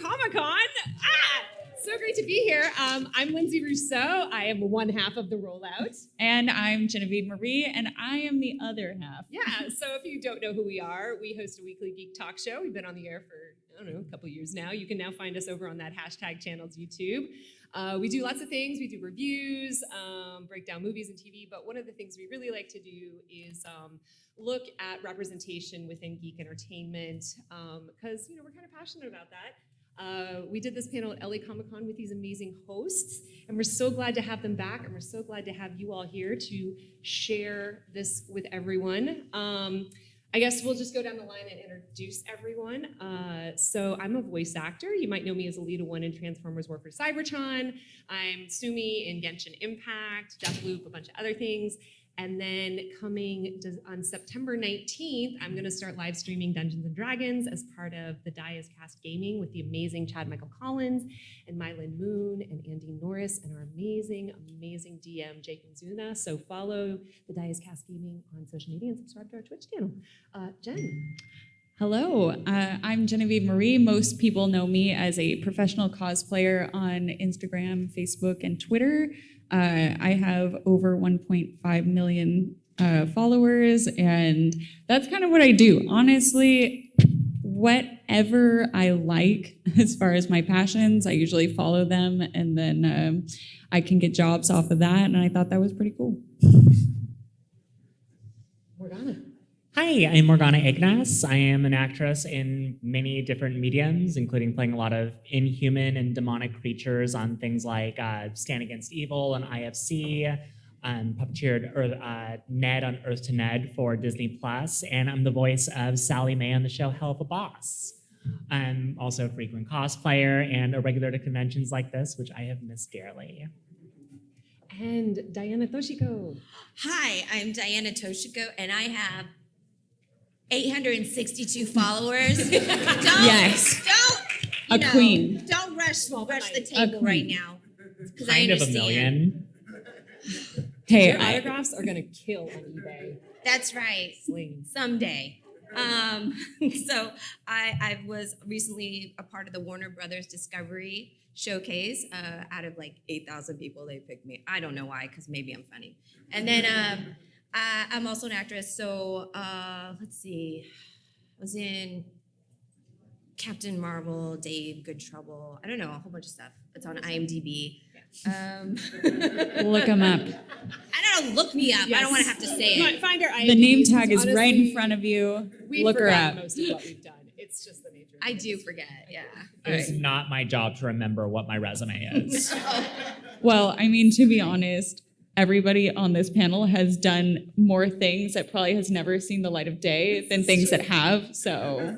Comic-Con. So great to be here. I'm Linsay Rousseau. I am one half of the rollout. And I'm Genevieve Marie, and I am the other half. Yeah, so if you don't know who we are, we host a weekly geek talk show. We've been on the air for, I don't know, a couple years now. You can now find us over on that hashtag channel's YouTube. We do lots of things. We do reviews, break down movies and TV, but one of the things we really like to do is look at representation within geek entertainment, because we're kind of passionate about that. We did this panel at LA Comic-Con with these amazing hosts, and we're so glad to have them back, and we're so glad to have you all here to share this with everyone. I guess we'll just go down the line and introduce everyone. So I'm a voice actor. You might know me as Alita 1 in Transformers War for Cybertron. I'm Sumi in Genshin Impact, Deathloop, a bunch of other things. And then coming on September 19th, I'm going to start live streaming Dungeons & Dragons as part of the Dias Cast Gaming with the amazing Chad Michael Collins and Mylin Moon and Andy Norris and our amazing, amazing DM, Jake Mizuna. So follow the Dias Cast Gaming on social media and subscribe to our Twitch channel. Jen. Hello, I'm Genevieve Marie. Most people know me as a professional cosplayer on Instagram, Facebook, and Twitter. I have over 1.5 million followers, and that's kind of what I do. Honestly, whatever I like as far as my passions, I usually follow them, and then I can get jobs off of that, and I thought that was pretty cool. Morgana. Hi, I'm Morgana Ignis. I am an actress in many different mediums, including playing a lot of inhuman and demonic creatures on things like Stand Against Evil on IFC, puppeteered Ned on Earth to Ned for Disney+, and I'm the voice of Sally Mae on the show Hell of a Boss. I'm also a frequent cosplayer and a regular to conventions like this, which I have missed dearly. And Diana Toshiko. Hi, I'm Diana Toshiko, and I have 862 followers. Yes. Queen. Don't rush the table right now. Kind of a million. Hey, your autographs are gonna kill on eBay. That's right. Someday. So I was recently a part of the Warner Brothers Discovery Showcase. Out of like 8,000 people, they picked me. I don't know why, because maybe I'm funny. And then I'm also an actress, so let's see. I was in Captain Marvel, Dave, Good Trouble. I don't know, a whole bunch of stuff. It's on IMDb. look them up. I don't know, look me up. Yes. I don't want to have to say it. Find our IMDb. The name tag is right in front of you. Look her up. Most of what we've done. It's just the nature of I do forget, yeah. It's not my job to remember what my resume is. Well, I mean, to be honest, everybody on this panel has done more things that probably has never seen the light of day than things that have. So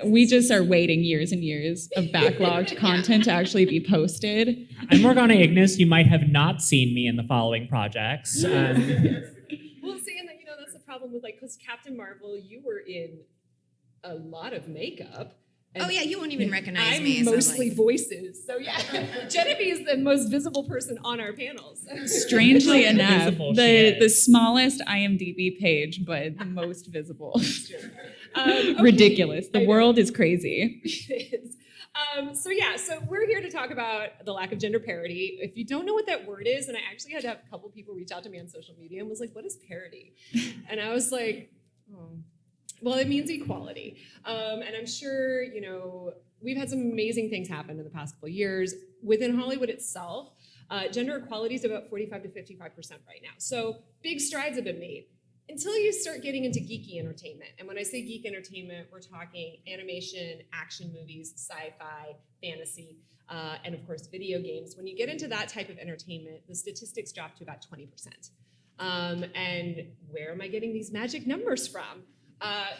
we just are waiting years and years of backlogged content to actually be posted. I'm Morgana Ignis. You might have not seen me in the following projects. Well, see, and that's the problem with because Captain Marvel, you were in a lot of makeup. Oh yeah, you won't even recognize I'm me. I'm mostly voices. So yeah, Genevieve is the most visible person on our panels. Strangely enough, the the smallest IMDb page, but the most visible. Okay. Ridiculous. The world is crazy. It is. So we're here to talk about the lack of gender parity. If you don't know what that word is, and I actually had to have a couple people reach out to me on social media and was like, what is parity? And I was like, oh. Well, it means equality. And I'm sure, we've had some amazing things happen in the past couple of years. Within Hollywood itself, gender equality is about 45 to 55% right now. So big strides have been made until you start getting into geeky entertainment. And when I say geek entertainment, we're talking animation, action movies, sci-fi, fantasy, and of course, video games. When you get into that type of entertainment, the statistics drop to about 20%. And where am I getting these magic numbers from?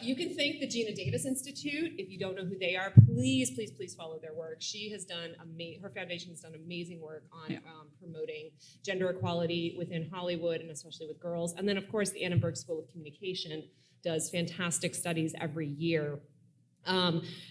You can thank the Gina Davis Institute. If you don't know who they are, please, please, please follow their work. She has done, her foundation has done amazing work on promoting gender equality within Hollywood and especially with girls. And then of course, the Annenberg School of Communication does fantastic studies every year.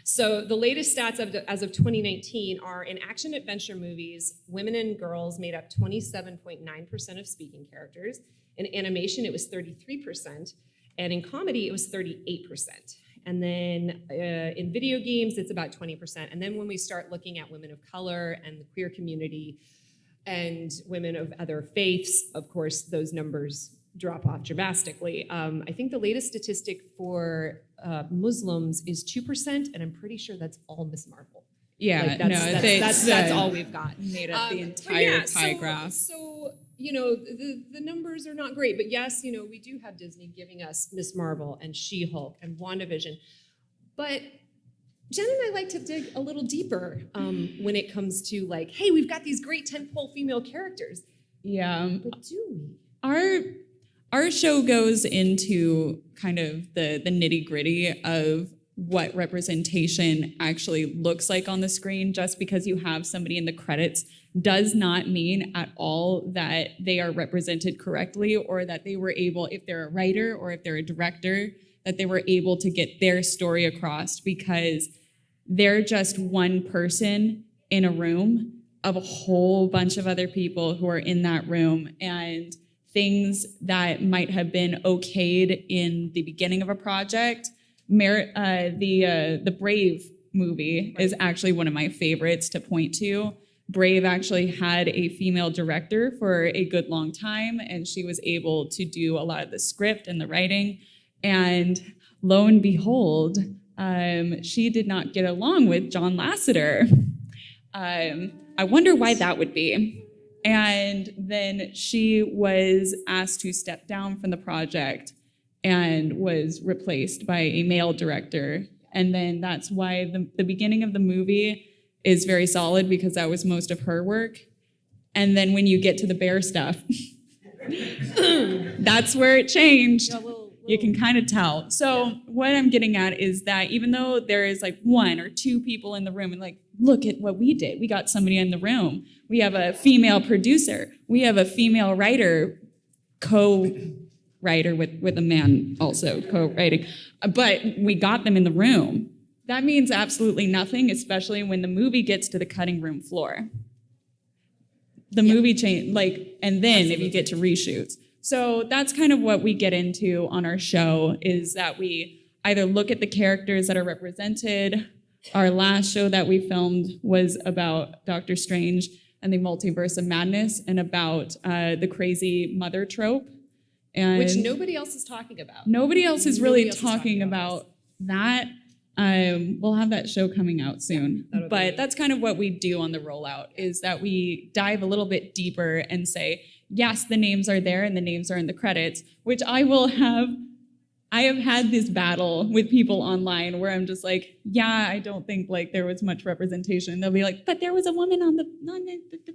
So the latest stats as of 2019 are in action adventure movies, women and girls made up 27.9% of speaking characters. In animation, it was 33%. And in comedy, it was 38%. And then in video games, it's about 20%. And then when we start looking at women of color and the queer community and women of other faiths, of course, those numbers drop off drastically. I think the latest statistic for Muslims is 2%, and I'm pretty sure that's all Miss Marvel. Yeah, Like, that's all we've got. Made up the entire pie graph. So the numbers are not great, but yes, we do have Disney giving us Miss Marvel and She-Hulk and WandaVision, but Jen and I like to dig a little deeper when it comes to like, hey, we've got these great tentpole female characters. Yeah, but do we? Our show goes into kind of the nitty-gritty of what representation actually looks like on the screen. Just because you have somebody in the credits does not mean at all that they are represented correctly, or that they were able, if they're a writer or if they're a director, that they were able to get their story across, because they're just one person in a room of a whole bunch of other people who are in that room, and things that might have been okayed in the beginning of a project. The Brave movie is actually one of my favorites to point to. Brave actually had a female director for a good long time, and she was able to do a lot of the script and the writing. And lo and behold, she did not get along with John Lasseter. I wonder why that would be. And then she was asked to step down from the project and was replaced by a male director. And then that's why the beginning of the movie is very solid, because that was most of her work. And then when you get to the bear stuff, that's where it changed. You can kind of tell. So what I'm getting at is that even though there is like one or two people in the room and like, look at what we did. We got somebody in the room. We have a female producer. We have a female writer, co-writer with a man also co-writing. But we got them in the room. That means absolutely nothing, especially when the movie gets to the cutting room floor. The movie change, and then if you get to reshoots. So that's kind of what we get into on our show, is that we either look at the characters that are represented. Our last show that we filmed was about Doctor Strange and the Multiverse of Madness, and about the crazy mother trope. And which nobody else is talking about. Nobody else is really talking about that. We'll have that show coming out soon. But that's kind of what we do on the rollout, is that we dive a little bit deeper and say, yes, the names are there and the names are in the credits, which I have had this battle with people online where I'm just like, yeah, I don't think like there was much representation. They'll be like, but there was a woman on the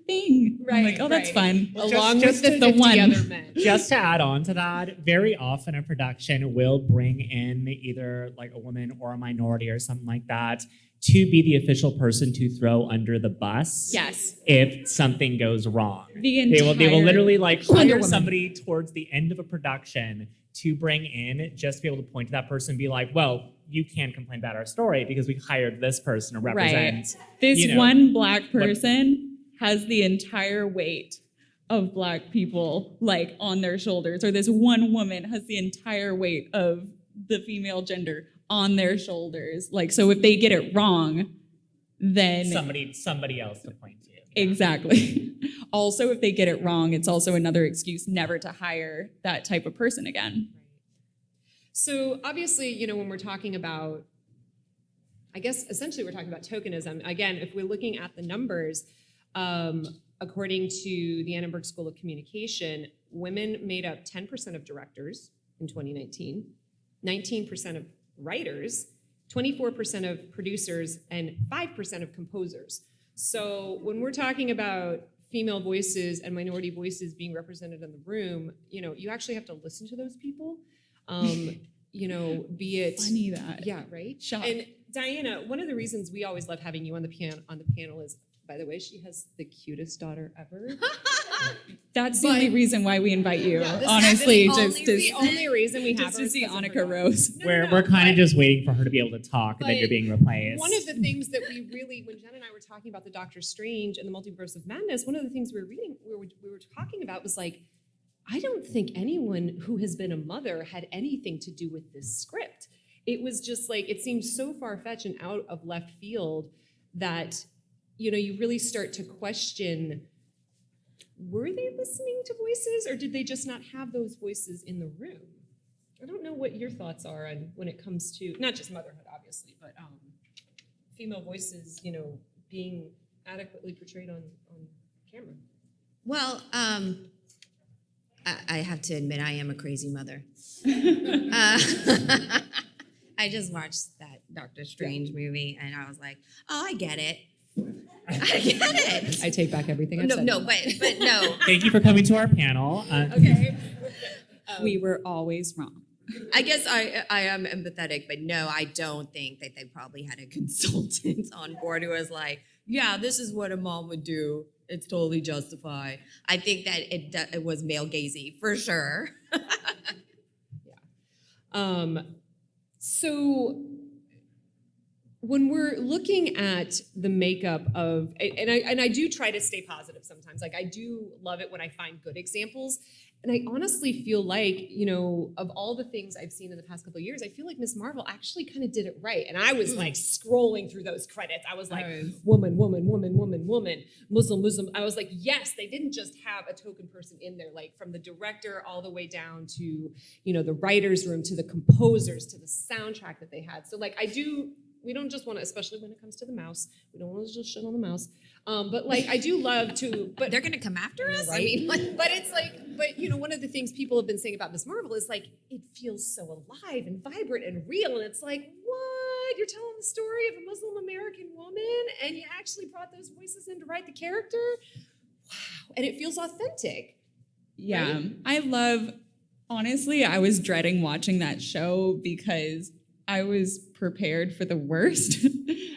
thing. Right. I'm like, oh, that's fine. Well, Along with the 50 one. other men. Just to add on to that, very often a production will bring in either like a woman or a minority or something like that to be the official person to throw under the bus. Yes. If something goes wrong. They will literally like Wonder hire Woman. somebody towards the end of a production to bring in, just to be able to point to that person and be like, well, you can't complain about our story because we hired this person to represent. This one black person has the entire weight of black people like on their shoulders, or this one woman has the entire weight of the female gender on their shoulders. Like, so if they get it wrong, then somebody else to point to. Exactly. Also, if they get it wrong, it's also another excuse never to hire that type of person again. So obviously, when we're talking about, I guess essentially we're talking about tokenism. Again, if we're looking at the numbers, according to the Annenberg School of Communication, women made up 10% of directors in 2019, 19% of writers, 24% of producers, and 5% of composers. So when we're talking about female voices and minority voices being represented in the room, you actually have to listen to those people. Be it funny that. Yeah, right. Shock. And Diana, one of the reasons we always love having you on the panel is, by the way, she has the cutest daughter ever. That's the only reason why we invite you. Yeah, honestly, just the only reason we have just her to see is because of Annika her Rose. daughter. We're kind of just waiting for her to be able to talk, and then you're being replaced. One of the things that we really, when Jen and I were talking about the Doctor Strange and the Multiverse of Madness, one of the things we were talking about was like, I don't think anyone who has been a mother had anything to do with this script. it was just like, it seemed so far-fetched and out of left field that, you really start to question, were they listening to voices, or did they just not have those voices in the room? I don't know what your thoughts are on when it comes to, not just motherhood, obviously, but female voices, being adequately portrayed on camera. Well, I have to admit, I am a crazy mother. I just watched that Doctor Strange movie, and I was like, oh, I get it. I get it. I take back everything I've said. But no. Thank you for coming to our panel. Okay. We were always wrong. I guess I am empathetic, but no, I don't think that they probably had a consultant on board who was like, yeah, this is what a mom would do. It's totally justified. I think that it was male gazy for sure. So when we're looking at the makeup of, and I do try to stay positive sometimes. Like, I do love it when I find good examples. And I honestly feel like, of all the things I've seen in the past couple of years, I feel like Ms. Marvel actually kind of did it right. And I was like scrolling through those credits. I was like, woman, woman, woman, woman, woman, Muslim, Muslim. I was like, yes, they didn't just have a token person in there, like from the director all the way down to, the writer's room, to the composers, to the soundtrack that they had. So like, we don't just want to, especially when it comes to the mouse, we don't want to just shit on the mouse. But like, I do love to, but they're going to come after us? Right? I mean, but it's like, one of the things people have been saying about Ms. Marvel is like, it feels so alive and vibrant and real. And it's like, what? You're telling the story of a Muslim American woman and you actually brought those voices in to write the character? Wow. And it feels authentic. Yeah. Right? Honestly, I was dreading watching that show because I was prepared for the worst.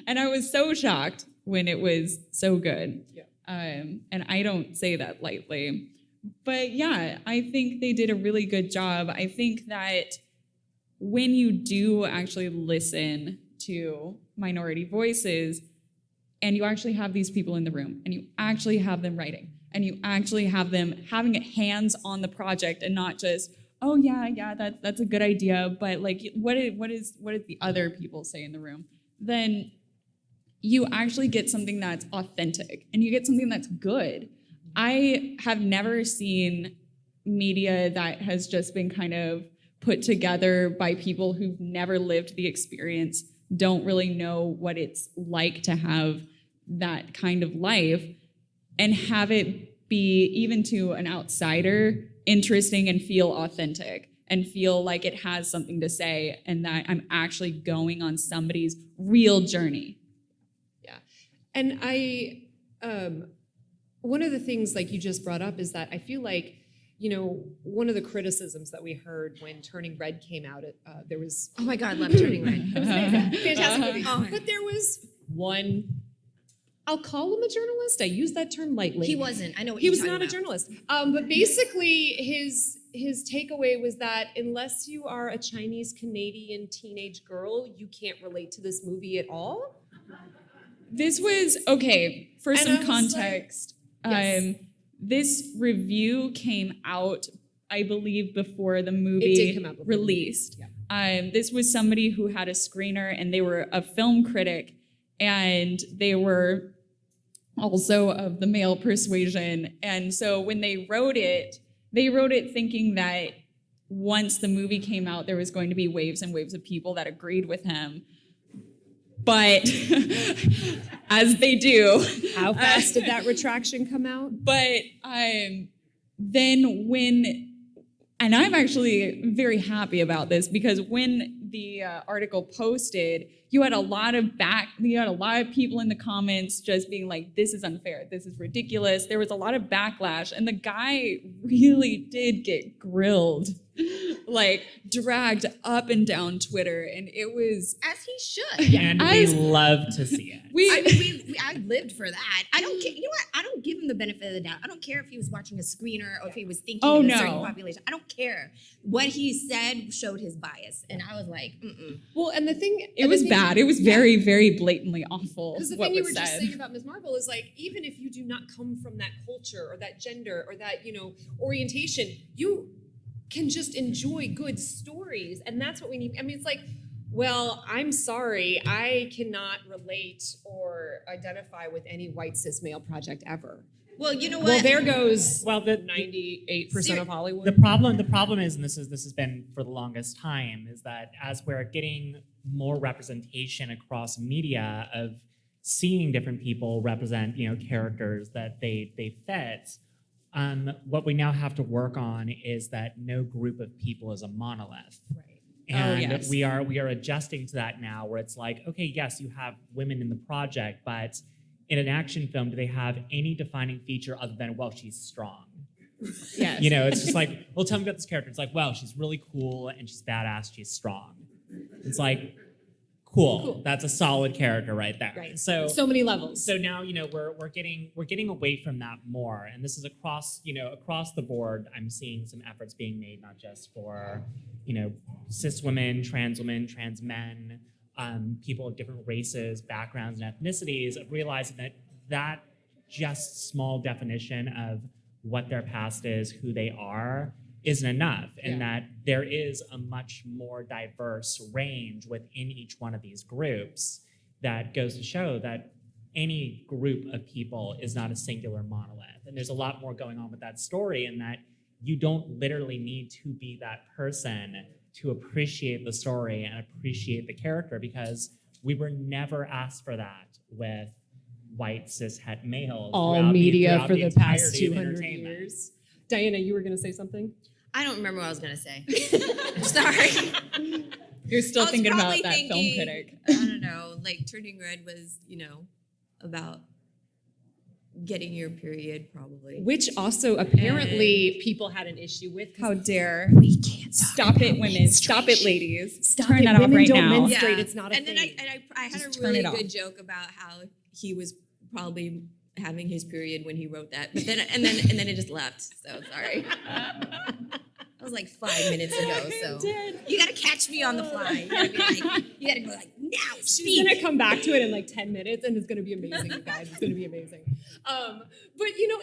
And I was so shocked when it was so good. Yeah. And I don't say that lightly. But yeah, I think they did a really good job. I think that when you do actually listen to minority voices, and you actually have these people in the room, and you actually have them writing, and you actually have them having hands on the project, and not just, oh yeah, that's a good idea, but like, what did the other people say in the room? Then you actually get something that's authentic, and you get something that's good. I have never seen media that has just been kind of put together by people who've never lived the experience, don't really know what it's like to have that kind of life, and have it be, even to an outsider, interesting and feel authentic and feel like it has something to say and that I'm actually going on somebody's real journey. Yeah. And one of the things like you just brought up is that I feel like, one of the criticisms that we heard when Turning Red came out, there was... Oh my God, love Turning Red. It was amazing. Fantastic movie. Oh. But there was one... I'll call him a journalist. I use that term lightly. He wasn't. I know what he you're was talking not about. a journalist. But basically, his takeaway was that unless you are a Chinese Canadian teenage girl, you can't relate to this movie at all. This was, okay, for And I some was context, like, yes. This review came out, I believe, before the movie It did come out before released. The movie. Yeah. This was somebody who had a screener, and they were a film critic, and they were also of the male persuasion. And so when they wrote it thinking that once the movie came out, there was going to be waves and waves of people that agreed with him. But as they do. How fast did that retraction come out? But then and I'm actually very happy about this, because when the article posted, you had a lot of people in the comments just being like, this is unfair, this is ridiculous. There was a lot of backlash, and the guy really did get grilled, like dragged up and down Twitter, and it was... As he should. And we love to see it. I lived for that. I don't care. You know what? I don't give him the benefit of the doubt. I don't care if he was watching a screener or if he was thinking of a certain population. I don't care. What he said showed his bias, and I was like, mm-mm. Well, and the thing... It was bad. It was very, very blatantly awful. Because the thing you were just saying about Ms. Marvel is like, even if you do not come from that culture or that gender or that, orientation, you can just enjoy good stories. And that's what we need. I mean, it's like, Well, I'm sorry. I cannot relate or identify with any white cis male project ever. Well, you know what? Well, there goes Well, 98% of Hollywood. the problem is, and this has been for the longest time, is that as we're getting more representation across media of seeing different people represent, characters that they fit, what we now have to work on is that no group of people is a monolith. Right. And yes. we are adjusting to that now, where it's like, okay, yes, you have women in the project, but in an action film, do they have any defining feature other than, well, she's strong? Yes. It's just like, well, tell me about this character. It's like, well, she's really cool and she's badass, she's strong. It's like, cool. That's a solid character right there. Right. So many levels. So now, we're getting away from that more, and this is across the board. I'm seeing some efforts being made, not just for, cis women, trans men, people of different races, backgrounds, and ethnicities, of realizing that just small definition of what their past is, who they are, isn't enough, and that there is a much more diverse range within each one of these groups that goes to show that any group of people is not a singular monolith. And there's a lot more going on with that story, in that you don't literally need to be that person to appreciate the story and appreciate the character, because we were never asked for that with white cis het males. All media for the past entirety of 200 entertainment. years. Diana, you were going to say something? I don't remember what I was gonna say. I'm sorry. You're still I was thinking about probably that film thinking, critic. I don't know, like Turning Red was, about getting your period, probably. Which also apparently people had an issue with. How dare. We can't Stop it, women. Stop it, ladies. Stop Turn it. that off Women right don't now. menstruate. It's not a and thing. then I had Just a turn really it off. good joke about how he was probably having his period when he wrote that, but then and then it just left. So sorry. That was like 5 minutes ago. So you gotta catch me on the fly. You gotta go like, now She's speak. gonna come back to it in like 10 minutes, and it's gonna be amazing, you guys. It's gonna be amazing. But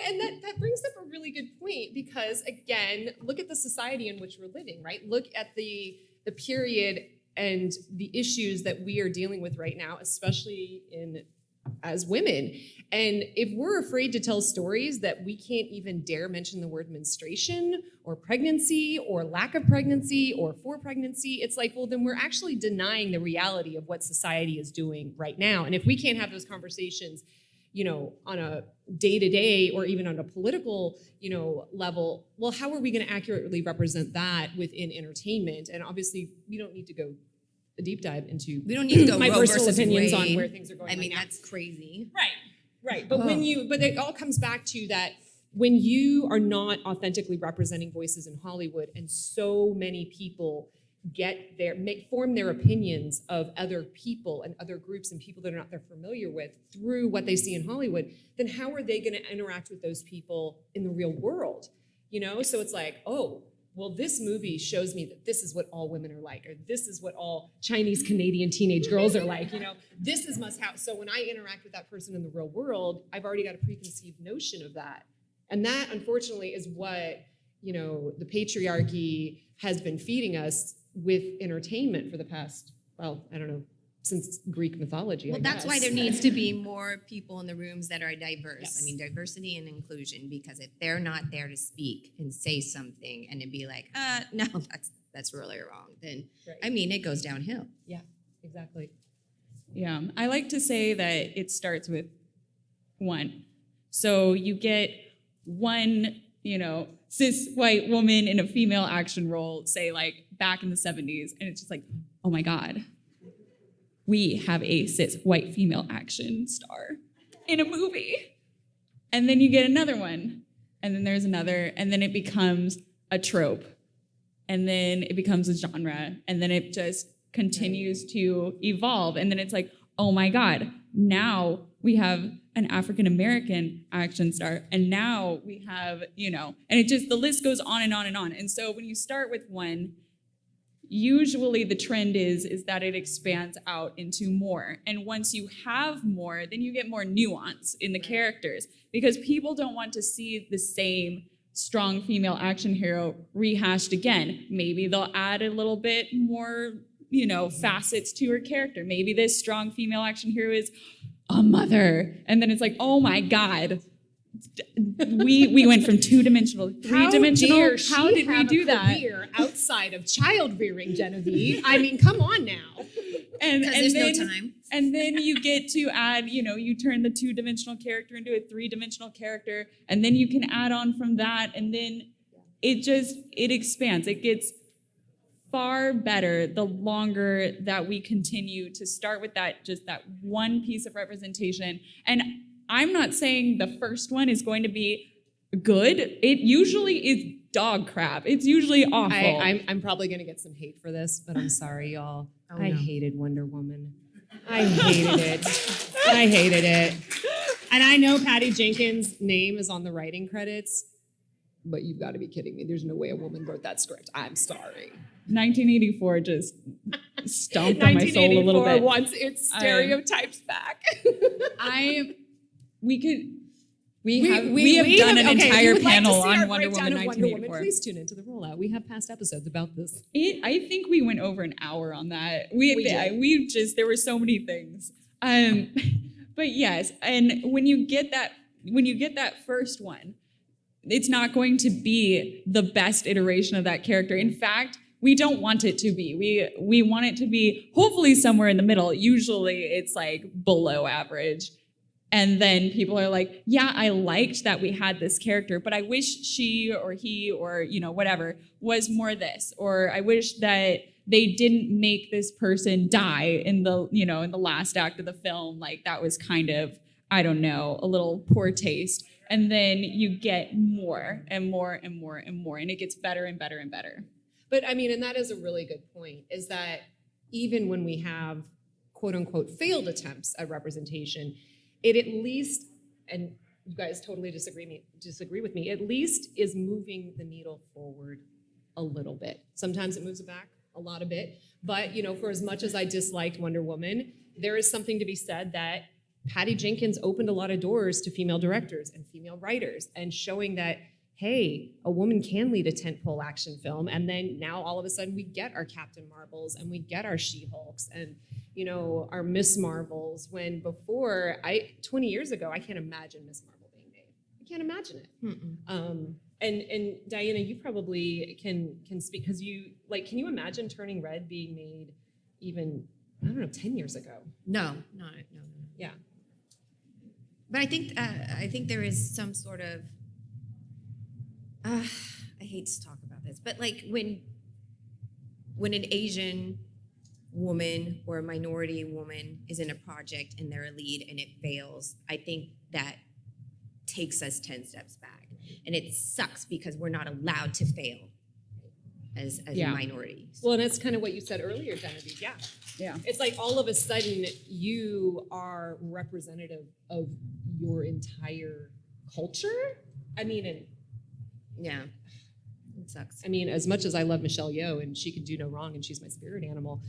and that brings up a really good point, because again, look at the society in which we're living, right? Look at the period and the issues that we are dealing with right now, especially as women. And if we're afraid to tell stories that we can't even dare mention the word menstruation or pregnancy or lack of pregnancy or for pregnancy, it's like, well, then we're actually denying the reality of what society is doing right now. And if we can't have those conversations, on a day-to-day or even on a political, level, well, how are we going to accurately represent that within entertainment? And obviously, we don't need to go a deep dive into We don't need to go my Roe personal versus opinions Wade. on where things are going. I mean, right now. that's crazy. Right. But but it all comes back to that when you are not authentically representing voices in Hollywood, and so many people form their opinions of other people and other groups and people that they're familiar with through what they see in Hollywood, then how are they going to interact with those people in the real world? So it's like, oh, well, this movie shows me that this is what all women are like, or this is what all Chinese Canadian teenage girls are like, this is must-have. So when I interact with that person in the real world, I've already got a preconceived notion of that. And that, unfortunately, is what, the patriarchy has been feeding us with entertainment for the past, well, I don't know, since Greek mythology, Well, I that's guess. why there needs to be more people in the rooms that are diverse. Yes. I mean, diversity and inclusion, because if they're not there to speak and say something and to be like, no, that's really wrong, then, Right. I mean, it goes downhill. Yeah, exactly. Yeah, I like to say that it starts with one. So you get one, cis white woman in a female action role, say like back in the 70s, and it's just like, oh my God, we have a cis white female action star in a movie. And then you get another one, and then there's another, and then it becomes a trope, and then it becomes a genre, and then it just continues to evolve. And then it's like, oh my God, now we have an African-American action star, and now we have, and it just, the list goes on and on and on. And so when you start with one, usually the trend is that it expands out into more. And once you have more, then you get more nuance in the characters, because people don't want to see the same strong female action hero rehashed again. Maybe they'll add a little bit more facets to her character. Maybe this strong female action hero is a mother. And then it's like, oh my God. We went from 2-dimensional to 3-dimensional. How did we do that? Career outside of child rearing, Genevieve. I mean, come on now. And There's then, no time. And then you get to add, you turn the 2-dimensional character into a 3-dimensional character, and then you can add on from that, and then it expands. It gets far better the longer that we continue to start with that one piece of representation. And I'm not saying the first one is going to be good. It usually is dog crap. It's usually awful. I'm probably going to get some hate for this, but I'm sorry, y'all. Oh, I no. hated Wonder Woman. I hated it. And I know Patty Jenkins' name is on the writing credits, but you've got to be kidding me. There's no way a woman wrote that script. I'm sorry. 1984 just stomped on my soul a little 1984 bit. wants its stereotypes back. We have done an entire panel on Wonder Woman 1984. Please tune into the rollout. We have past episodes about this. I think we went over an hour on that. There were so many things. But yes, and when you get that first one, it's not going to be the best iteration of that character. In fact, we don't want it to be. We want it to be hopefully somewhere in the middle. Usually it's like below average. And then people are like, yeah, I liked that we had this character, but I wish she or he or, whatever was more this. Or I wish that they didn't make this person die in the last act of the film. Like that was kind of, I don't know, a little poor taste. And then you get more and more and more and more, and it gets better and better and better. But I mean, and that is a really good point, is that even when we have quote unquote failed attempts at representation, it at least, and you guys totally disagree with me, at least is moving the needle forward a little bit. Sometimes it moves it back a lot of bit, but for as much as I disliked Wonder Woman, there is something to be said that Patty Jenkins opened a lot of doors to female directors and female writers, and showing that, hey, a woman can lead a tentpole action film, and then now all of a sudden we get our Captain Marvels and we get our She-Hulks and our Miss Marvels, when before, 20 years ago, I can't imagine Miss Marvel being made. I can't imagine it. And Diana, you probably can speak, because can you imagine Turning Red being made even, 10 years ago? No. Yeah. But I think there is some sort of, I hate to talk about this, but like when an Asian woman or a minority woman is in a project and they're a lead and it fails, I think that takes us 10 steps back. And it sucks because we're not allowed to fail as minorities. Well, and that's kind of what you said earlier, Genevieve. Yeah. It's like all of a sudden you are representative of your entire culture. Yeah, it sucks. As much as I love Michelle Yeoh and she can do no wrong and she's my spirit animal,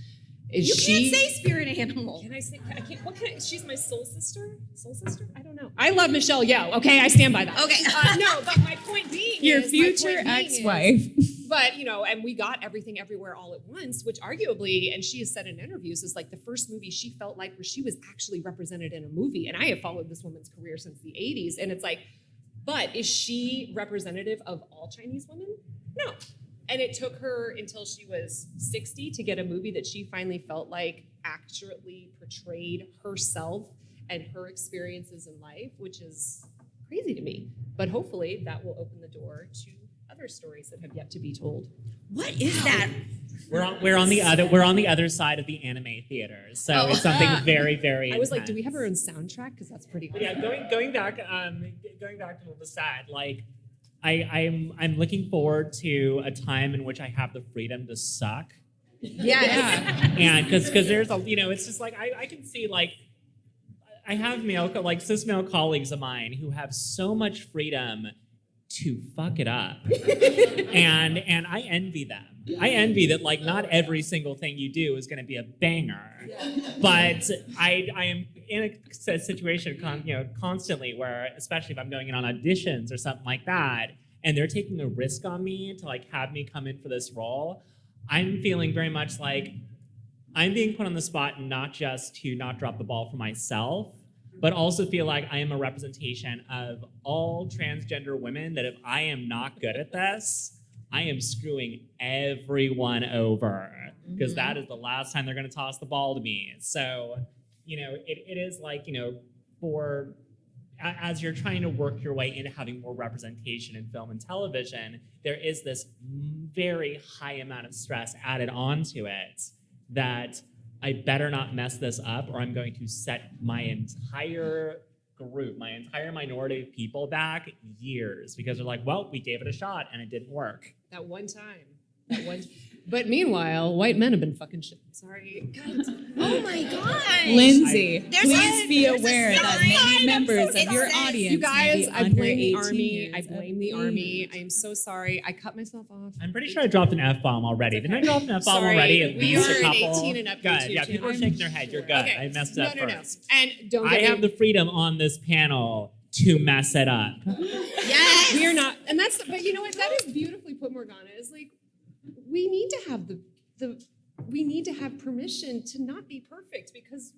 Can't say spirit animal. Can I say? I can't. What can I? She's my soul sister. Soul sister? I don't know. I love Michelle Yeoh. Okay, I stand by that. Okay. No, but my point being Your is, future ex-wife. But and we got Everything Everywhere All at Once, which arguably, and she has said in interviews, is like the first movie she felt like where she was actually represented in a movie. And I have followed this woman's career since the 80s, and it's like, but is she representative of all Chinese women? No. And it took her until she was 60 to get a movie that she finally felt like accurately portrayed herself and her experiences in life, which is crazy to me. But hopefully that will open the door to other stories that have yet to be told. What is that? We're on the other side of the anime theater, so it's something very, very. I was like, intense. do we have our own soundtrack? Because that's pretty awesome. Yeah, going back to what was said, like I'm looking forward to a time in which I have the freedom to suck. Yes. And because there's it's just like I can see, like, I have cis male colleagues of mine who have so much freedom to fuck it up. and I envy them. I envy that, like, not every single thing you do is going to be a banger. But I am in a situation constantly where, especially if I'm going in on auditions or something like that, and they're taking a risk on me to, like, have me come in for this role, I'm feeling very much like, I'm being put on the spot not just to not drop the ball for myself, but also feel like I am a representation of all transgender women, that if I am not good at this, I am screwing everyone over, because that is the last time they're going to toss the ball to me. So, it is like, as you're trying to work your way into having more representation in film and television, there is this very high amount of stress added onto it that I better not mess this up, or I'm going to set my entire group, my entire minority of people back years, because they're like, well, we gave it a shot and it didn't work. That one time. But meanwhile, white men have been fucking shit. Sorry. God. Oh my gosh. Lindsay, There's please a- be there's a aware that sign. many members so of your sorry. audience You guys, may be I under blame the 18 army. years I blame the of army. age. I am so sorry. I cut myself off. I'm pretty sure I dropped an F-bomb already. It's Didn't I okay. drop an F-bomb Sorry, already? At we least are a an couple. 18 and up Good. YouTube Yeah, people are channel. shaking their head. You're good. Okay. I messed up No. first. And don't I get have me. the freedom on this panel to mess it up. Yes. We are not, and that's. But you know what? That is beautifully put, Morgana. Is like we need to have we need to have permission to not be perfect, because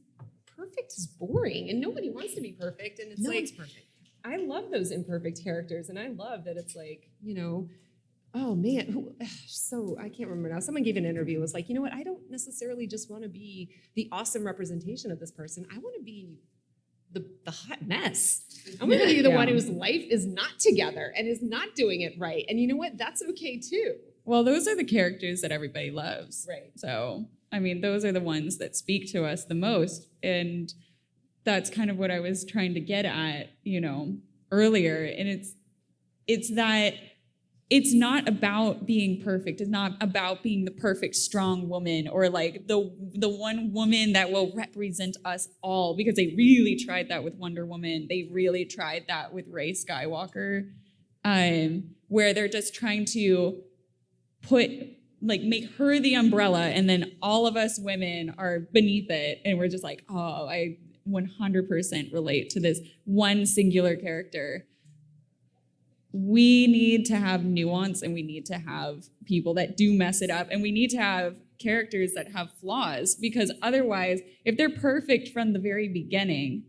perfect is boring and nobody wants to be perfect. And it's No like one's perfect. I love those imperfect characters, and I love that it's like, oh man, so I can't remember now. Someone gave an interview, was like, you know what? I don't necessarily just want to be the awesome representation of this person. I want to be the hot mess. I want to be the one whose life is not together and is not doing it right. And you know what? That's okay too. Well, those are the characters that everybody loves. Right. So, I mean, those are the ones that speak to us the most. And that's kind of what I was trying to get at, earlier. And it's that it's not about being perfect. It's not about being the perfect strong woman, or like the one woman that will represent us all, because they really tried that with Wonder Woman. They really tried that with Rey Skywalker, where they're just trying to make her the umbrella, and then all of us women are beneath it, and we're just like, oh, I 100% relate to this one singular character. We need to have nuance, and we need to have people that do mess it up, and we need to have characters that have flaws, because otherwise, if they're perfect from the very beginning,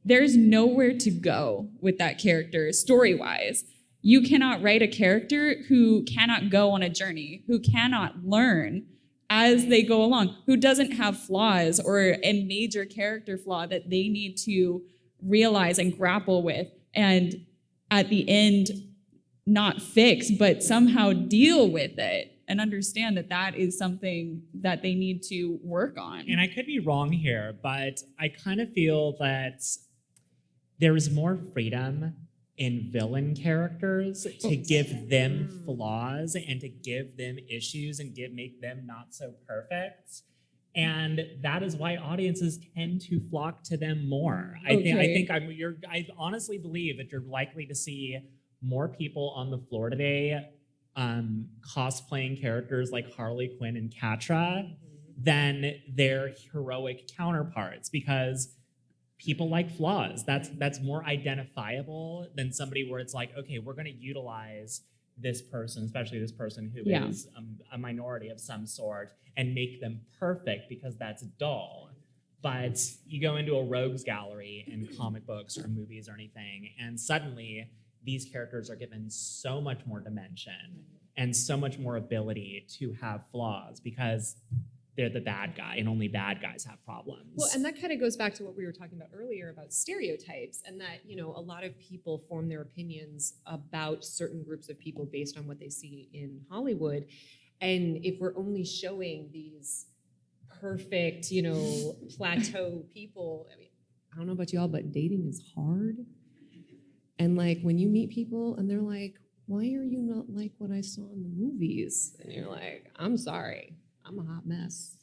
there's nowhere to go with that character story-wise. You cannot write a character who cannot go on a journey, who cannot learn as they go along, who doesn't have flaws or a major character flaw that they need to realize and grapple with, and at the end, not fix, but somehow deal with it and understand that that is something that they need to work on. And I could be wrong here, but I kind of feel that there is more freedom in villain characters to give them flaws and to give them issues and make them not so perfect. And that is why audiences tend to flock to them more. I honestly believe that you're likely to see more people on the floor today cosplaying characters like Harley Quinn and Catra than their heroic counterparts, because people like flaws. That's more identifiable than somebody where it's like, okay, we're going to utilize this person, especially this person who is a minority of some sort, and make them perfect, because that's dull. But you go into a rogues gallery in comic books or movies or anything, and suddenly these characters are given so much more dimension and so much more ability to have flaws, because they're the bad guy, and only bad guys have problems. Well, and that kind of goes back to what we were talking about earlier about stereotypes, and that, a lot of people form their opinions about certain groups of people based on what they see in Hollywood. And if we're only showing these perfect, plateau people, I don't know about y'all, but dating is hard. And like when you meet people and they're like, why are you not like what I saw in the movies? And you're like, I'm sorry, I'm a hot mess.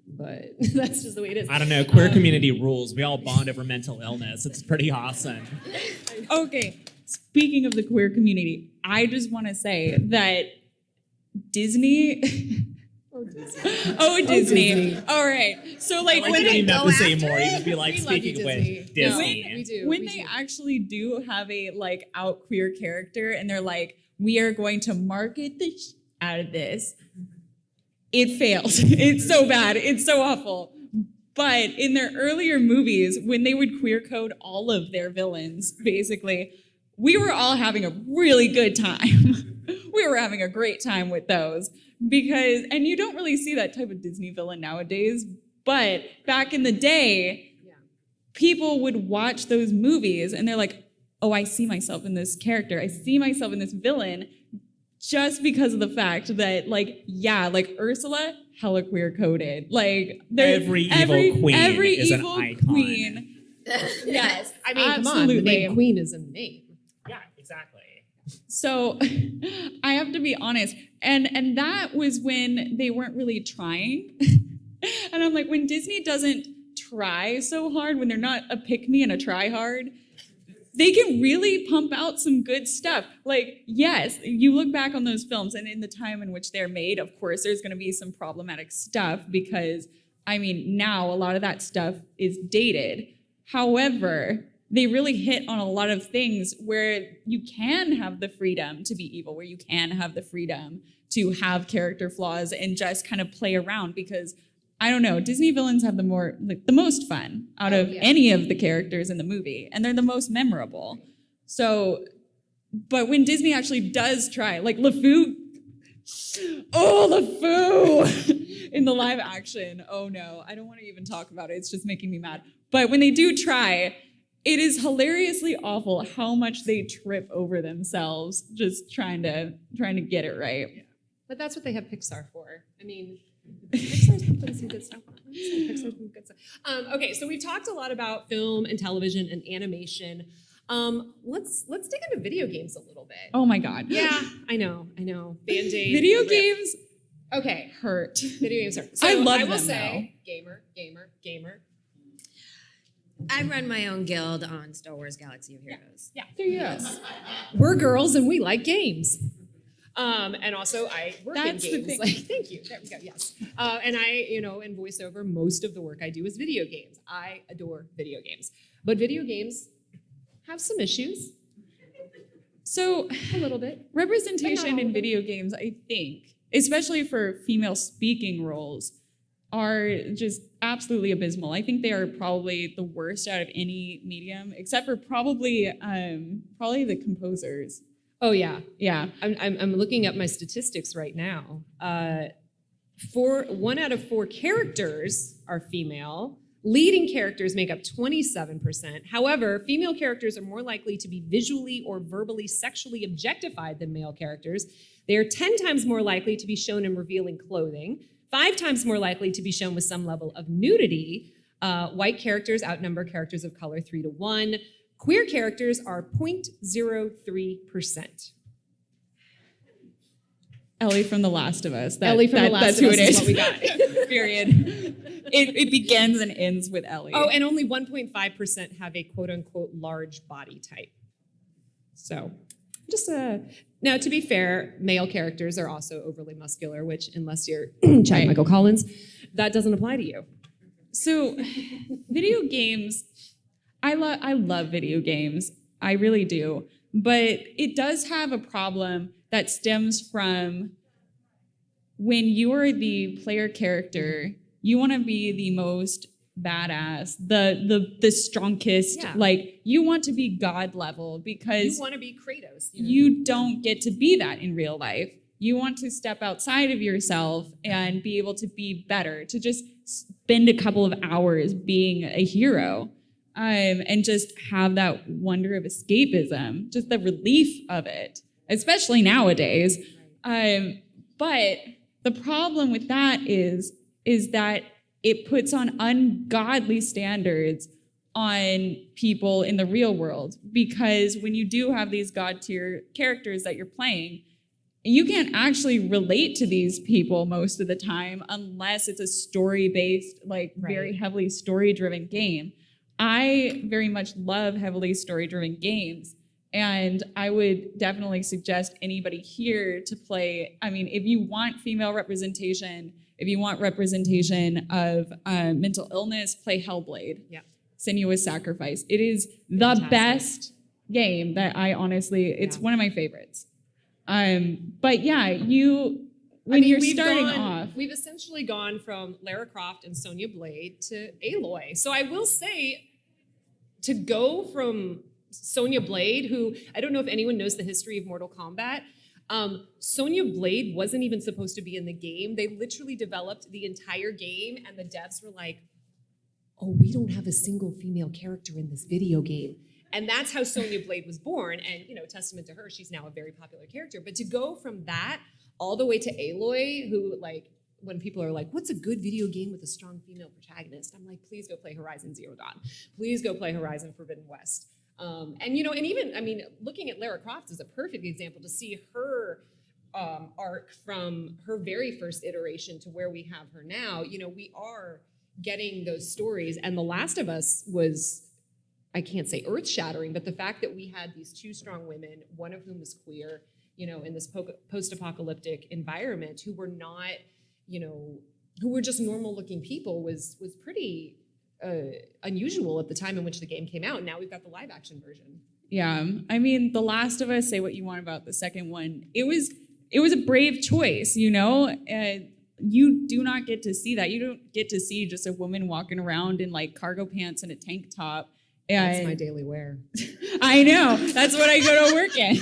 But that's just the way it is. I don't know, queer community rules. We all bond over mental illness. It's pretty awesome. Okay, speaking of the queer community, I just want to say that Disney... Oh, Disney. Oh, Disney. Disney. All right. So like Like, when you don't they even have go to say after more. You it? just be like, We love you, speaking of Disney. which, No, Disney. we do. when we they do. actually do have a like out queer character and they're like, we are going to market the out of this, it failed. It's so bad. It's so awful. But in their earlier movies, when they would queer code all of their villains, basically, we were all having a really good time. We were having a great time with those because, and you don't really see that type of Disney villain nowadays, but back in the day, people would watch those movies and they're like, oh, I see myself in this character. I see myself in this villain just because of the fact that, like, yeah, like Ursula, hella queer coded. Like, every evil queen is an icon. Queen. Yes. I mean, absolutely. come on, the name queen is a name. Yeah, exactly. So I have to be honest. And that was when they weren't really trying. And I'm like, when Disney doesn't try so hard, when they're not a pick-me and a try-hard, they can really pump out some good stuff. Like, yes, you look back on those films and in the time in which they're made, of course, there's gonna be some problematic stuff because, I mean, now a lot of that stuff is dated. However, they really hit on a lot of things where you can have the freedom to be evil, where you can have the freedom to have character flaws and just kind of play around because, I don't know, Disney villains have the most fun out of any of the characters in the movie, and they're the most memorable. So, but when Disney actually does try, like LeFou, in the live action, oh no, I don't want to even talk about it, it's just making me mad. But when they do try, it is hilariously awful how much they trip over themselves just trying to get it right. Yeah. But that's what they have Pixar for. I mean, Pixar's been putting some good stuff on. Pixar's been good stuff. Okay, so we've talked a lot about film and television and animation. Let's dig into video games a little bit. Oh my God. Yeah, I know. Band-Aid. Video games okay. hurt. Video games hurt. So I love I will them, say, gamer. I run my own guild on Star Wars Galaxy of Heroes. Yeah, there you go. We're girls and we like games. And also I work That's in the games. thing. Like, thank you. There we go. Yes. And I, in voiceover, most of the work I do is video games. I adore video games. But video games have some issues. So A little bit. representation in video games, I think, especially for female speaking roles, are just absolutely abysmal. I think they are probably the worst out of any medium, except for probably the composers. Oh yeah. Yeah. I'm looking up my statistics right now. 1 out of 4 characters are female. Leading characters make up 27%. However, female characters are more likely to be visually or verbally sexually objectified than male characters. They are 10 times more likely to be shown in revealing clothing, 5 times more likely to be shown with some level of nudity. White characters outnumber characters of color 3 to 1. Queer characters are 0.03%. Ellie from The Last of Us. Ellie from The Last of Us is what we got. Period. It begins and ends with Ellie. Oh, and only 1.5% have a quote-unquote large body type. So, just now, to be fair, male characters are also overly muscular, which, unless you're Chad Michael Collins, that doesn't apply to you. So, video games, I love video games. I really do. But it does have a problem that stems from when you're the player character, you want to be the most badass, the strongest. Yeah. Like, you want to be God level because You want to be Kratos. you don't get to be that in real life. You want to step outside of yourself and be able to be better, to just spend a couple of hours being a hero, and just have that wonder of escapism, just the relief of it, especially nowadays. But the problem with that is that it puts on ungodly standards on people in the real world, because when you do have these god tier characters that you're playing, you can't actually relate to these people most of the time unless it's a story-based, very heavily story-driven game. I very much love heavily story-driven games, and I would definitely suggest anybody here to play. I mean, if you want female representation, if you want representation of mental illness, play Hellblade. Yeah. Senua's Sacrifice. It is the best game that I honestly, it's one of my favorites. But yeah, when you're starting off. We've essentially gone from Lara Croft and Sonya Blade to Aloy. So I will say, to go from Sonya Blade, who I don't know if anyone knows the history of Mortal Kombat. Sonya Blade wasn't even supposed to be in the game. They literally developed the entire game, and the devs were like, oh, we don't have a single female character in this video game. And that's how Sonya Blade was born. And, testament to her, she's now a very popular character. But to go from that all the way to Aloy, who, like, when people are like, what's a good video game with a strong female protagonist? I'm like, please go play Horizon Zero Dawn. Please go play Horizon Forbidden West. And even, looking at Lara Croft is a perfect example to see her arc from her very first iteration to where we have her now. We are getting those stories. And The Last of Us was, I can't say earth-shattering, but the fact that we had these two strong women, one of whom was queer, in this post-apocalyptic environment, who were not, who were just normal-looking people was pretty unusual at the time in which the game came out. Now we've got the live-action version. Yeah, I mean, The Last of Us, say what you want about the second one. It was a brave choice, you do not get to see that. You don't get to see just a woman walking around in like cargo pants and a tank top. That's my daily wear. I know. That's what I go to work in.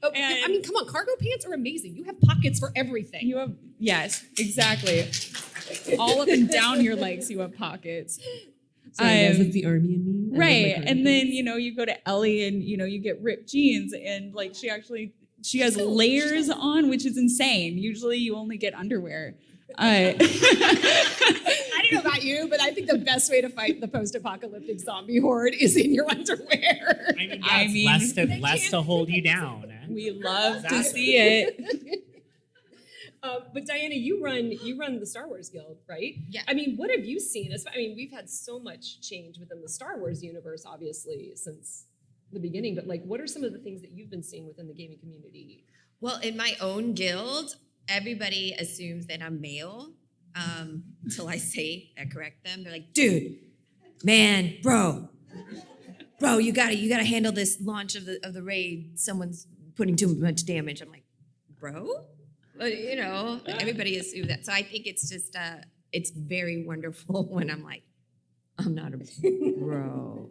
Come on, cargo pants are amazing. You have pockets for everything. Yes, exactly. All up and down your legs, you have pockets. It's the army in me. Right, and then you go to Ellie, and you get ripped jeans, and like she has layers on, which is insane. Usually, you only get underwear. I don't know about you, but I think the best way to fight the post-apocalyptic zombie horde is in your underwear. I mean, less to hold you down. We love to see it. But Diana, you run the Star Wars Guild, right? Yeah. What have you seen? We've had so much change within the Star Wars universe, obviously, since the beginning. But what are some of the things that you've been seeing within the gaming community? Well, in my own guild, everybody assumes that I'm male until I correct them. They're like, dude, man, bro, you gotta handle this launch of the raid. Someone's putting too much damage. I'm like, bro? But, everybody assumes that. So I think it's just, it's very wonderful when I'm like, I'm not a bro.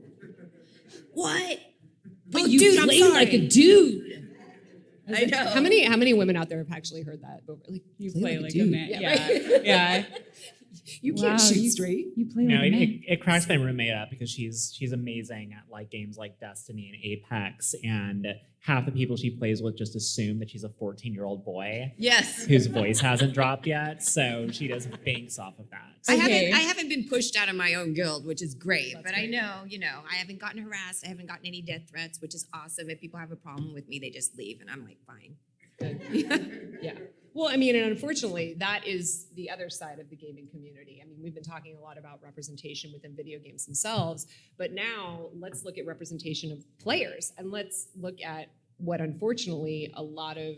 What? But you play like a dude. I know. How many women out there have actually heard that? Like, you play like a man. Yeah. Right? Yeah. You can't shoot straight. You play like a man. It cracks my roommate up because she's amazing at like games like Destiny and Apex, and half the people she plays with just assume that she's a 14-year-old boy. Yes. Whose voice hasn't dropped yet, so she just banks off of that. Okay. I haven't been pushed out of my own guild, which is great. But I know, I haven't gotten harassed. I haven't gotten any death threats, which is awesome. If people have a problem with me, they just leave, and I'm like, fine. Good. Yeah. Well, and unfortunately, that is the other side of the gaming community. We've been talking a lot about representation within video games themselves, but now let's look at representation of players, and let's look at what, unfortunately, a lot of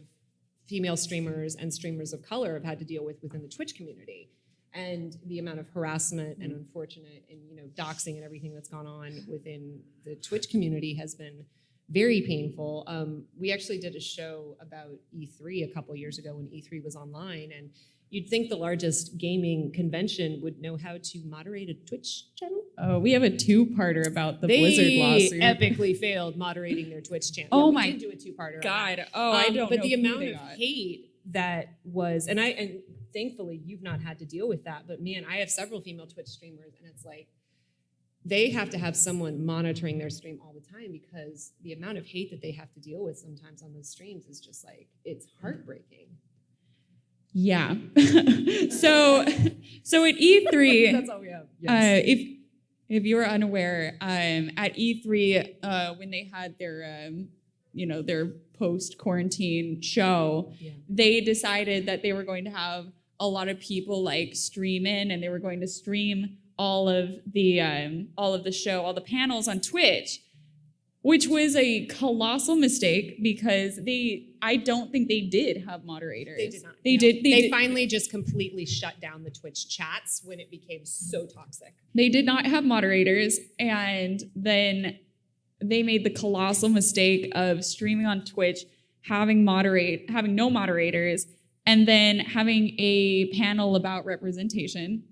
female streamers and streamers of color have had to deal with within the Twitch community, and the amount of harassment and unfortunate and doxing and everything that's gone on within the Twitch community has been very painful. We actually did a show about E3 a couple years ago when E3 was online, and you'd think the largest gaming convention would know how to moderate a Twitch channel. Oh, we have a two-parter about the Blizzard lawsuit. They epically failed moderating their Twitch channel. Oh we my did do a two-parter. God! Oh, I don't know. But the who amount they of got. hate that was, and thankfully you've not had to deal with that. But man, I have several female Twitch streamers, and it's like, they have to have someone monitoring their stream all the time because the amount of hate that they have to deal with sometimes on those streams is just like, it's heartbreaking. Yeah. so at E3, That's all we have. Yes. If you're unaware, at E3 when they had their their post-quarantine show, they decided that they were going to have a lot of people like stream in, and they were going to stream all of the show, all the panels on Twitch, which was a colossal mistake because I don't think they did have moderators. They did not. They no. did. They finally just completely shut down the Twitch chats when it became so toxic. They did not have moderators, and then they made the colossal mistake of streaming on Twitch, having no moderators, and then having a panel about representation.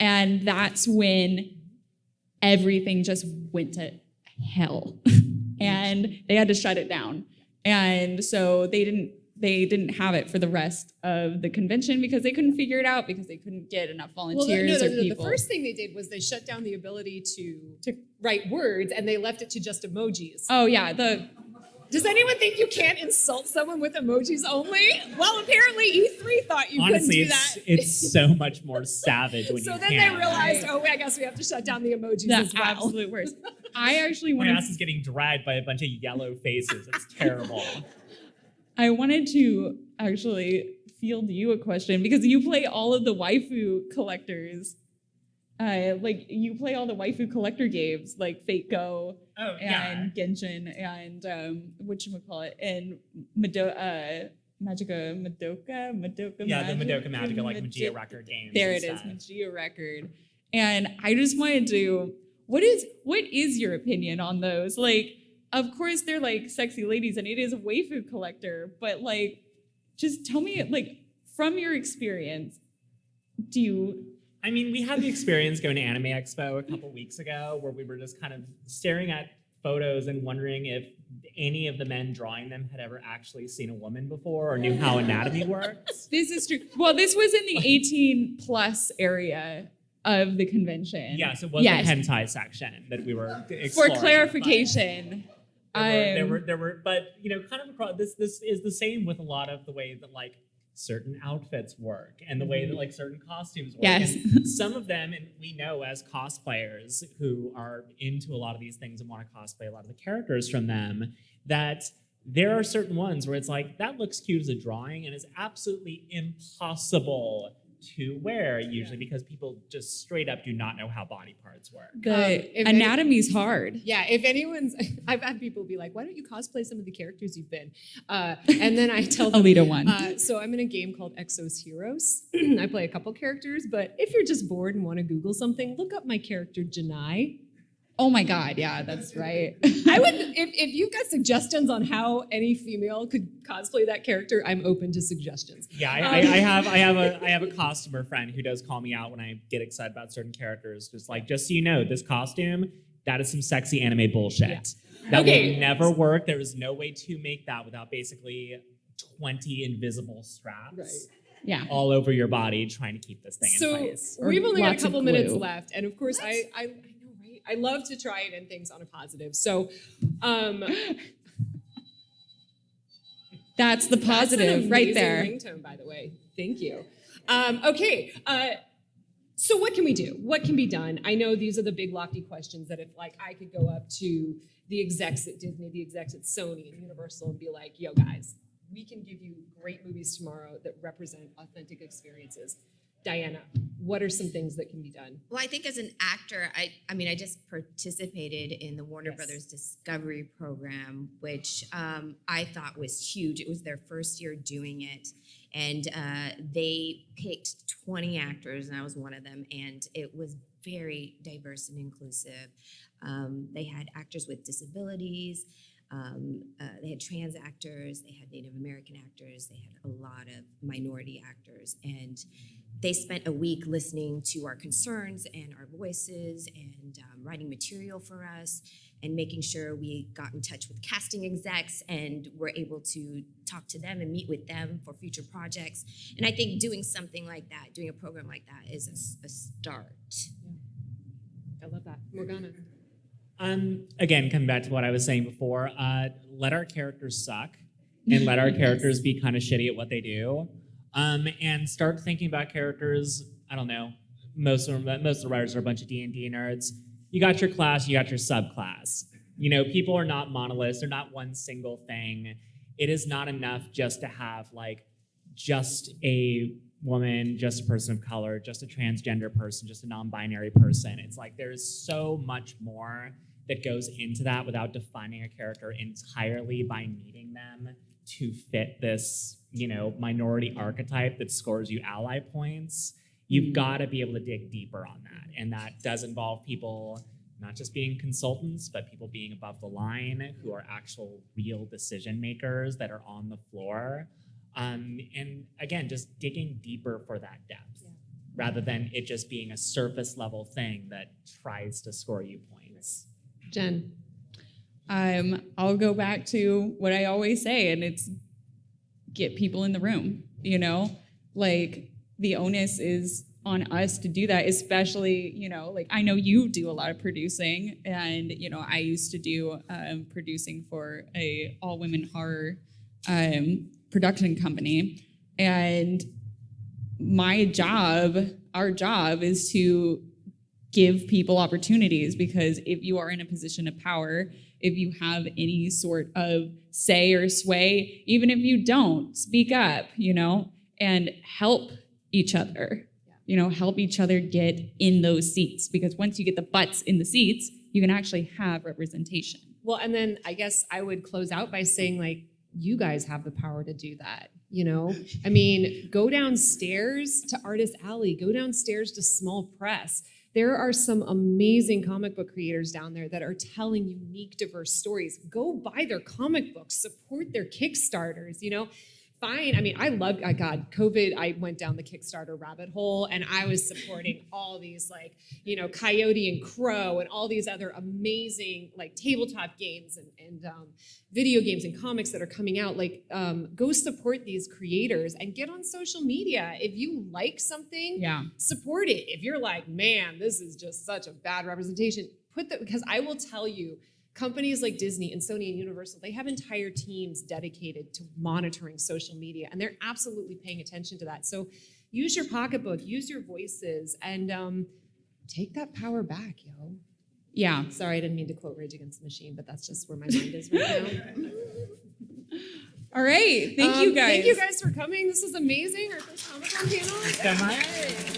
And that's when everything just went to hell. And they had to shut it down. And so they didn't have it for the rest of the convention because they couldn't figure it out because they couldn't get enough volunteers or people. The first thing they did was they shut down the ability to write words, and they left it to just emojis. Oh yeah, Does anyone think you can't insult someone with emojis only? Well, apparently E3 thought you couldn't do that. It's so much more savage when you So can't. then they realized, I guess we have to shut down the emojis the as well. absolute worst. I actually My wanted. ass is getting dragged by a bunch of yellow faces. It's terrible. I wanted to actually field you a question because you play all of the waifu collectors. Like you play all the waifu collector games like Fate Go and Genshin and whatchamacallit and Magica Madoka. Yeah, the Madoka Magica, like Magia Record games. There it is, Magia Record. And I just wanted to, what is your opinion on those? Like, of course they're like sexy ladies and it is a waifu collector, but like, just tell me, like, from your experience, I mean, we had the experience going to Anime Expo a couple weeks ago where we were just kind of staring at photos and wondering if any of the men drawing them had ever actually seen a woman before or knew how anatomy works. This is true. Well, this was in the 18 plus area of the convention. Yes, it was the hentai section that we were exploring. For clarification. There were, but you know, kind of across, this is the same with a lot of the way that like certain outfits work and the way that like certain costumes work. Yes. And some of them, and we know as cosplayers who are into a lot of these things and want to cosplay a lot of the characters from them, that there are certain ones where it's like, that looks cute as a drawing and is absolutely impossible to wear usually because people just straight up do not know how body parts work. The anatomy's hard. Yeah, if anyone's, I've had people be like, why don't you cosplay some of the characters you've been? And then I tell them, Alita one. So I'm in a game called Exos Heroes. I play a couple characters, but if you're just bored and want to Google something, look up my character Janai. Oh my God, yeah, that's right. I would, if you've got suggestions on how any female could cosplay that character, I'm open to suggestions. Yeah, I have a costumer friend who does call me out when I get excited about certain characters. Just so you know, this costume, that is some sexy anime bullshit. Yeah. That will never work. There is no way to make that without basically 20 invisible straps. Yeah. All over your body trying to keep this thing in place. So we've only got a lots of couple minutes glue. left, and of course, I know, right? I love to try and end things on a positive. So, that's the positive that's an right amazing there. ringtone, by the way. Thank you. Okay. So what can we do? What can be done? I know these are the big lofty questions that if like I could go up to the execs at Disney, the execs at Sony and Universal and be like, yo guys, we can give you great movies tomorrow that represent authentic experiences. Diana, what are some things that can be done? Well, I think as an actor, I just participated in the Warner Brothers Discovery program, which I thought was huge. It was their first year doing it. And they picked 20 actors, and I was one of them. And it was very diverse and inclusive. They had actors with disabilities. They had trans actors. They had Native American actors. They had a lot of minority actors. And they spent a week listening to our concerns and our voices and writing material for us and making sure we got in touch with casting execs and were able to talk to them and meet with them for future projects. And I think doing something like that, doing a program like that is a start. I love that. Morgana. Again, coming back to what I was saying before, let our characters suck and let our characters be kind of shitty at what they do. And start thinking about characters. I don't know. Most of the writers are a bunch of D&D nerds. You got your class, you got your subclass. You know, people are not monoliths. They're not one single thing. It is not enough just to have like just a woman, just a person of color, just a transgender person, just a non-binary person. It's like there's so much more that goes into that without defining a character entirely by needing them to fit this, you know, minority archetype that scores you ally points. You've got to be able to dig deeper on that. And that does involve people not just being consultants, but people being above the line who are actual real decision makers that are on the floor. And again, just digging deeper for that depth, Yeah. rather than it just being a surface level thing that tries to score you points. Jen. I'll go back to what I always say, and it's get people in the room, you know? Like, the onus is on us to do that, especially, you know, like, I know you do a lot of producing, and, you know, I used to do producing for a all-women horror production company, and our job is to give people opportunities, because if you are in a position of power, if you have any sort of say or sway, even if you don't, speak up, you know, and help each other, you know, help each other get in those seats, because once you get the butts in the seats, you can actually have representation. Well, and then I guess I would close out by saying, like, you guys have the power to do that, you know? I mean, go downstairs to Artist Alley, go downstairs to Small Press. There are some amazing comic book creators down there that are telling unique, diverse stories. Go buy their comic books, support their Kickstarters, you know? Fine. I mean, God, COVID, I went down the Kickstarter rabbit hole, and I was supporting all these, like, you know, Coyote and Crow and all these other amazing, like, tabletop games and video games and comics that are coming out. Like, go support these creators and get on social media. If you like something, support it. If you're like, man, this is just such a bad representation, because I will tell you, companies like Disney and Sony and Universal, they have entire teams dedicated to monitoring social media, and they're absolutely paying attention to that. So use your pocketbook, use your voices, and take that power back, yo. Yeah. Sorry, I didn't mean to quote Rage Against the Machine, but that's just where my mind is right now. All right. Thank you guys. Thank you guys for coming. This was amazing. Our first Comic-Con panel. Thank you so much.